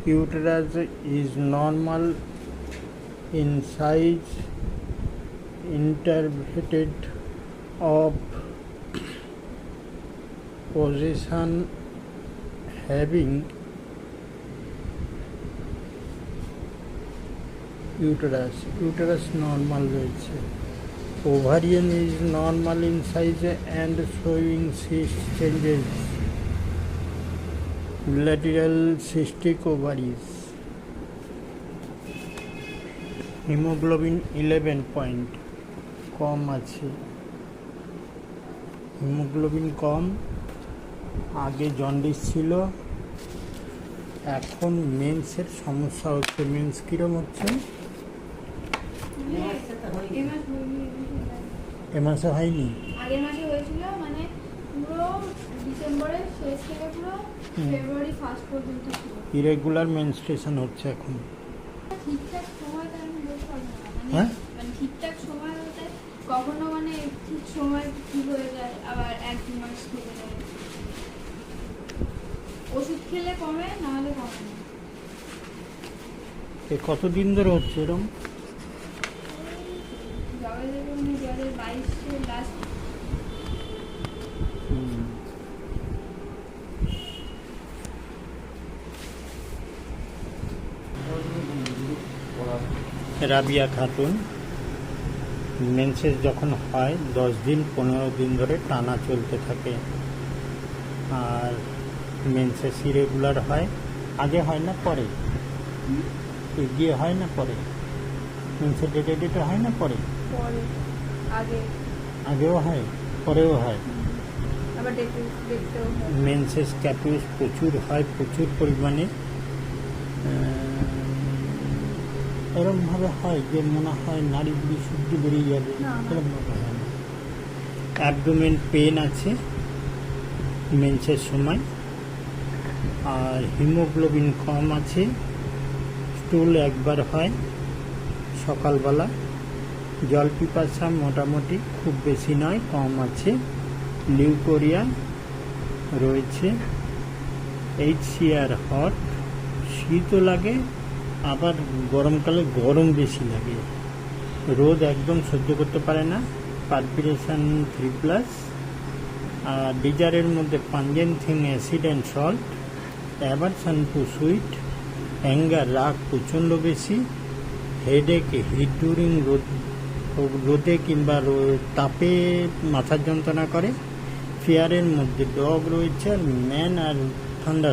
Uterus is normal in size, interpreted of position having uterus normal রয়েছে. Ovarian is normal in size and showing cyst changes. Lateral cystic ovaries. Hemoglobin 11 point কম আছে. Haemoglobin কম, আগে jaundice ছিল, এখন মেন্সের সমস্যা হচ্ছে. Men's কিরম হচ্ছে? এ মাসে হয়নি, আগের মাসে হয়েছিল, মানে পুরো ডিসেম্বরের শেষ থেকে পুরো ফেব্রুয়ারি ফার্স্ট পর্যন্ত ছিল। ইরেগুলার মেনস্ট্রুয়েশন হচ্ছে এখন। ঠিকঠাক সময়টা আমি বলতে পারবো না, হ্যাঁ, মানে ঠিকঠাক সময় বলতে কখনো মানে ঠিক সময় ঠিক হয়ে যায়, আবার এক দু মাস থেকে যায়। ওষুধ খেলে কমে, না হলে কমে না। কতদিন ধরে হচ্ছে এরকম? জবে দেবে মানে 2022 লাস্ট। রাবিয়া খাতুন, মেন্সেস যখন হয় 10 দিন 15 দিন ধরে টানা চলতে থাকে, আর মেন্সেস ইরেগুলার হয়। আগে হয় না পরে? এগিয়ে হয় না পরে? মেন্সের ডেটে হয় না পরে? পরে আগে আগেও হয়, পরেও হয়। আবার দেখতেও হয়। মেন্সেস ক্যাপিউস প্রচুর হয়, প্রচুর পরিমাণে। এরকমভাবে হয় যে মনে হয় নারী বিশুদ্ধি বেরিয়ে যাবে, এরকমভাবে হয় না। অ্যাবডোমেন পেন আছে মেন্সের সময়, আর হিমোগ্লোবিন কম আছে। স্টুল একবার হয় সকালবেলা। জল পিপাসা মোটামুটি খুব বেশি নয়, কম আছে। লিউকোরিয়া রয়েছে। HCR হট, শীতও লাগে, আবার গরমকালে গরম বেশি লাগে। রোদ একদম সহ্য করতে পারে না। পারপিরেশন 3+, আর ডিজারের মধ্যে pungent thing acid and salt, aversion to sweet, anger রাগ প্রচণ্ড বেশি, হেডেক, হিট ডিউরিং রোদে কিংবা তাপে মাথার যন্ত্রণা করে। ফেয়ারের মধ্যে ডগ রয়েছে, আর ম্যান আর ঠান্ডা